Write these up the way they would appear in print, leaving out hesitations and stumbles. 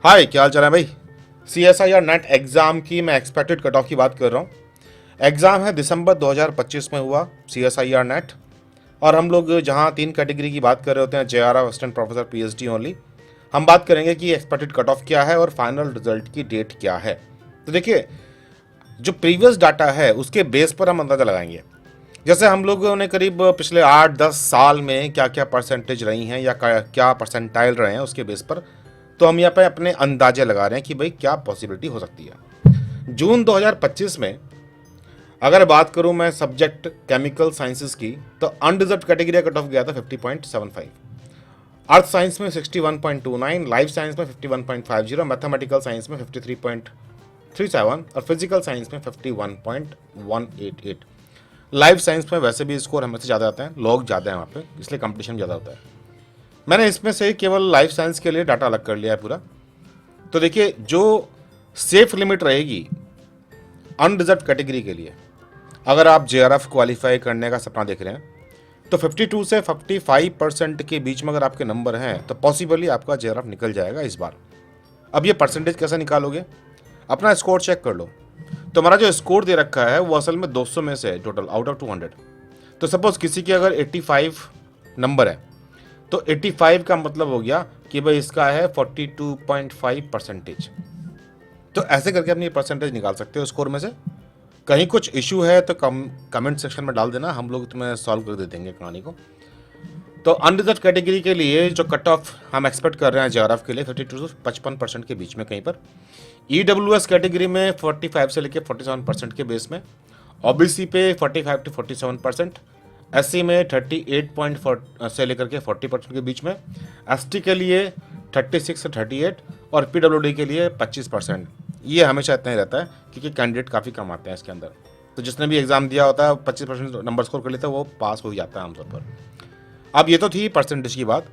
हाय, क्या हाल चाल है भाई। CSIR नेट एग्ज़ाम की मैं एक्सपेक्टेड कट ऑफ की बात कर रहा हूँ। एग्ज़ाम है दिसंबर 2025 में हुआ CSIR नेट। और हम लोग जहाँ 3 कैटेगरी की बात कर रहे होते हैं, JRF, assistant professor, PhD only, हम बात करेंगे कि एक्सपेक्टेड कट ऑफ क्या है और फाइनल रिजल्ट की डेट क्या है। तो देखिए, जो प्रीवियस डाटा है उसके बेस पर हम अंदाज़ा लगाएंगे। जैसे हम लोगों ने करीब पिछले 8-10 साल में क्या क्या परसेंटेज रही हैं या क्या परसेंटाइल रहे हैं, उसके बेस पर तो हम यहाँ पे अपने अंदाजे लगा रहे हैं कि भाई क्या पॉसिबिलिटी हो सकती है। जून 2025 में अगर बात करूं मैं सब्जेक्ट केमिकल साइंसेस की, तो अनरिजर्व कैटेगरी का कट ऑफ गया था 50.75, अर्थ साइंस में 61.29, लाइफ साइंस में 51.50, मैथमेटिकल साइंस में 53.37 और फिजिकल साइंस में 51.188। लाइफ साइंस में वैसे भी स्कोर हमें से ज़्यादा आते हैं, लोग ज़्यादा हैं वहाँ पे, इसलिए कंपटीशन ज़्यादा होता है। मैंने इसमें से केवल लाइफ साइंस के लिए डाटा अलग कर लिया है पूरा। तो देखिए, जो सेफ लिमिट रहेगी अनरिजर्व कैटेगरी के लिए, अगर आप JRF क्वालिफाई करने का सपना देख रहे हैं, तो 52 से 55% के बीच में अगर आपके नंबर हैं तो पॉसिबली आपका JRF निकल जाएगा इस बार। अब ये परसेंटेज कैसे निकालोगे? अपना स्कोर चेक कर लो। तो हमारा जो स्कोर दे रखा है वो असल में 200 में से टोटल आउट ऑफ 200। तो सपोज किसी की अगर 85 नंबर है, तो 85 का मतलब हो गया कि भाई इसका है 42.5%। तो ऐसे करके अपनी परसेंटेज निकाल सकते हो स्कोर में से। कहीं कुछ इशू है तो कमेंट सेक्शन में डाल देना, हम लोग तुम्हें सॉल्व कर दे देंगे कहानी को। तो अनरिजर्व कैटेगरी के लिए जो कट ऑफ हम एक्सपेक्ट कर रहे हैं JRF के लिए 52 से 55% के बीच में कहीं पर। EWS कैटेगरी में 45 से लेकर 47% के बेस में, OBC पे 45 to 47%, SC में 38 से लेकर के 40% के बीच में, ST के लिए 36 से 38 और PWD के लिए 25%। ये हमेशा इतना ही रहता है क्योंकि कैंडिडेट काफ़ी कम आते हैं इसके अंदर। तो जिसने भी एग्ज़ाम दिया होता है 25% नंबर स्कोर कर लेता है, वो पास हो जाता है आमतौर पर। अब ये तो थी परसेंटेज की बात।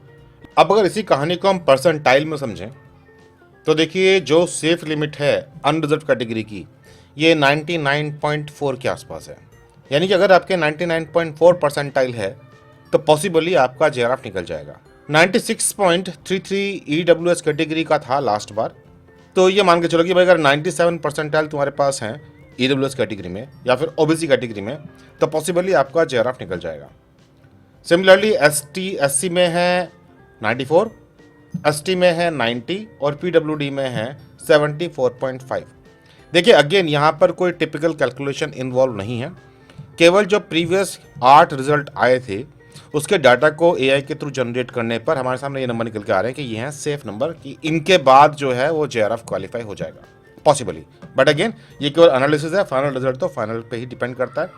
अब अगर इसी कहानी को हम परसेंटाइल में समझें, तो देखिए जो सेफ लिमिट है अनरिजर्व कैटेगरी की, ये 99.4 के आसपास है। यानी कि अगर आपके 99.4 परसेंटाइल है तो पॉसिबली आपका JRF निकल जाएगा। 96.33 EWS कैटेगरी का था लास्ट बार। तो ये मान के चलो कि भाई अगर 97 परसेंटाइल तुम्हारे पास हैं EWS कैटेगरी में या फिर OBC कैटेगरी में, तो पॉसिबली आपका JRF निकल जाएगा। सिमिलरली SC में है 94, ST में है 90 और PWD में है 74.5। देखिए अगेन यहाँ पर कोई टिपिकल कैलकुलेशन इन्वॉल्व नहीं है, केवल जो प्रीवियस 8 रिजल्ट आए थे उसके डाटा को AI के थ्रू जनरेट करने पर हमारे सामने ये नंबर निकल के आ रहे हैं कि ये हैं सेफ नंबर, कि इनके बाद जो है वो JRF क्वालिफाई हो जाएगा पॉसिबली। बट अगेन ये केवल एनालिसिस है, फाइनल रिजल्ट तो फाइनल पे ही डिपेंड करता है।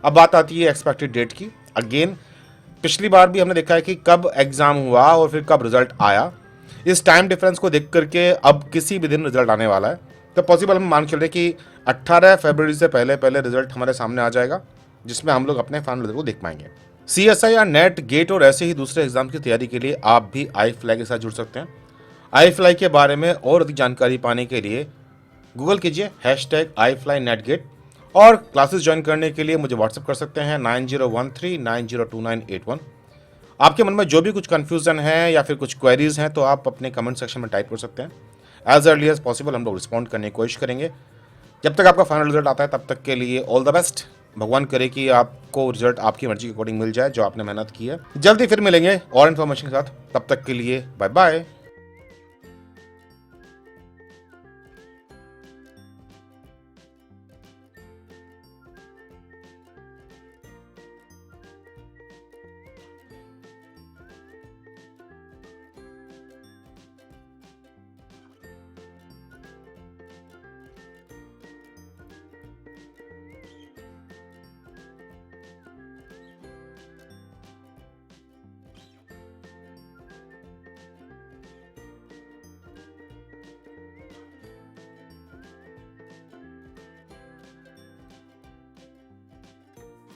अब बात आती है एक्सपेक्टेड डेट की। अगेन पिछली बार भी हमने देखा है कि कब एग्ज़ाम हुआ और फिर कब रिजल्ट आया। इस टाइम डिफरेंस को देख करके अब किसी भी दिन रिजल्ट आने वाला है, तो पॉसिबल हम मान चल रहे कि 18 फरवरी से पहले पहले रिजल्ट हमारे सामने आ जाएगा, जिसमें हम लोग अपने फाइनल रिजल्ट को देख पाएंगे। CSIR नेट, गेट और ऐसे ही दूसरे एग्जाम की तैयारी के लिए आप भी iFly के साथ जुड़ सकते हैं। iFly के बारे में और अधिक जानकारी पाने के लिए गूगल कीजिए #iFlyNetGate और क्लासेस ज्वाइन करने के लिए मुझे व्हाट्सएप कर सकते हैं 9013902981। आपके मन में जो भी कुछ कन्फ्यूज़न है या फिर कुछ क्वेरीज हैं तो आप अपने कमेंट सेक्शन में टाइप कर सकते हैं। एज अर्ली एज पॉसिबल हम लोग रिस्पॉन्ड करने की कोशिश करेंगे। जब तक आपका फाइनल रिजल्ट आता है तब तक के लिए ऑल द बेस्ट। भगवान करे कि आपको रिजल्ट आपकी मर्जी के अकॉर्डिंग मिल जाए, जो आपने मेहनत की है। जल्दी फिर मिलेंगे और इन्फॉर्मेशन के साथ, तब तक के लिए बाय बाय।